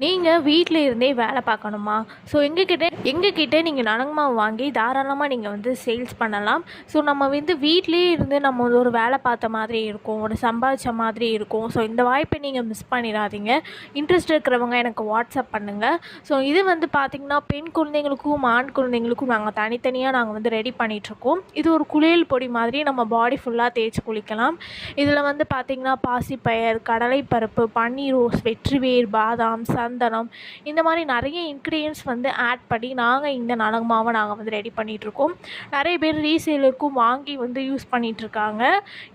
நீங்க வீட்ல இருந்தே வேலை பார்க்கணுமா? ஸோ எங்ககிட்ட நீங்க நலங்கு மாவு வாங்கி தாராளமா நீங்க வந்து சேல்ஸ் பண்ணலாம். ஸோ நம்ம வந்து வீட்லயே இருந்து நம்ம வந்து ஒரு வேலை பார்த்த மாதிரி இருக்கும். ஒரு சம்பாதிச்ச மாதிரி இருக்கும். ஸோ இந்த வாய்ப்பை நீங்க மிஸ் பண்ணிறாதீங்க. இன்ட்ரெஸ்ட் இருக்கிறவங்க எனக்கு வாட்ஸ்அப் பண்ணுங்க. ஸோ இது வந்து பார்த்தீங்கன்னா, பெண் குழந்தைங்களுக்கும், ஆண் குழந்தைங்களுக்கும் நாங்க வந்து ரெடி பண்ணிகிட்ருக்கோம். இது ஒரு குளியல் பொடி மாதிரி நம்ம பாடி ஃபுல்லா தேய்ச்சு குளிக்கலாம். இதில வந்து பார்த்தீங்கன்னா, பாசிப்பயறு, கடலைப்பருப்பு, பன்னீர் ரோஸ், வெற்றிவேர், பாதாம், சந்தனம் இந்த மாதிரி நிறைய இன்க்ரீடியன்ட்ஸ் வந்து ஆட் பண்ணி நாங்கள் இந்த நலங்கு மாவை நாங்கள் வந்து ரெடி பண்ணிகிட்ருக்கோம். நிறைய பேர் ரீசேலருக்கும் வாங்கி வந்து யூஸ் பண்ணிகிட்ருக்காங்க.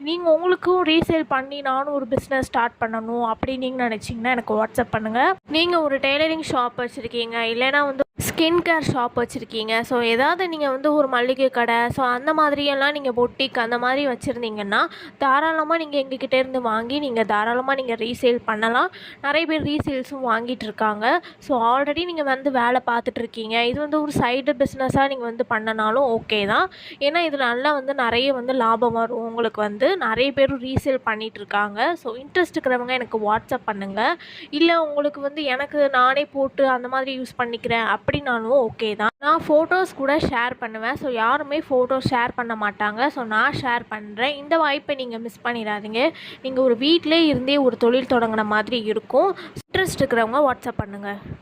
நீங்கள் உங்களுக்கும் ரீசேல் பண்ணி நானும் ஒரு பிஸ்னஸ் ஸ்டார்ட் பண்ணணும் அப்படின்னு நீங்கள் நினச்சிங்கன்னா எனக்கு வாட்ஸ்அப் பண்ணுங்கள். நீங்கள் ஒரு டெய்லரிங் ஷாப் வச்சுருக்கீங்க, இல்லைனா வந்து ஸ்கின் கேர் ஷாப் வச்சுருக்கீங்க, ஸோ ஏதாவது நீங்கள் வந்து ஒரு மளிகை கடை, ஸோ அந்த மாதிரியெல்லாம் நீங்கள் பொட்டிக் அந்த மாதிரி வச்சுருந்தீங்கன்னா தாராளமாக நீங்கள் எங்ககிட்டேருந்து வாங்கி நீங்கள் தாராளமாக நீங்கள் ரீசேல் பண்ணலாம். நிறைய பேர் ரீசேல்ஸும் வாங்கிட்டுருக்காங்க. ஸோ ஆல்ரெடி நீங்கள் வந்து வேலை பார்த்துட்ருக்கீங்க, இது வந்து ஒரு சைடு பிஸ்னஸாக நீங்கள் வந்து பண்ணனாலும் ஓகே தான். ஏன்னா இதில் நல்லா வந்து நிறைய வந்து லாபம் வரும் உங்களுக்கு. வந்து நிறைய பேரும் ரீசேல் பண்ணிகிட்ருக்காங்க. ஸோ இன்ட்ரெஸ்ட் இருக்கிறவங்க எனக்கு வாட்ஸ்அப் பண்ணுங்கள். இல்லை உங்களுக்கு வந்து எனக்கு நானே போட்டு அந்த மாதிரி யூஸ் பண்ணிக்கிறேன் அப்படின்னாலும் ஓகே தான். நான் ஃபோட்டோஸ் கூட ஷேர் பண்ணுவேன். ஸோ யாருமே ஃபோட்டோஸ் ஷேர் பண்ண மாட்டாங்க. ஸோ நான் ஷேர் பண்ணுறேன். இந்த வாய்ப்பை நீங்கள் மிஸ் பண்ணிடாதீங்க. நீங்கள் ஒரு வீட்டிலே இருந்தே ஒரு தொழில் தொடங்கின மாதிரி இருக்கும். இன்ட்ரெஸ்ட் இருக்கிறவங்க வாட்ஸ்அப் பண்ணுங்கள்.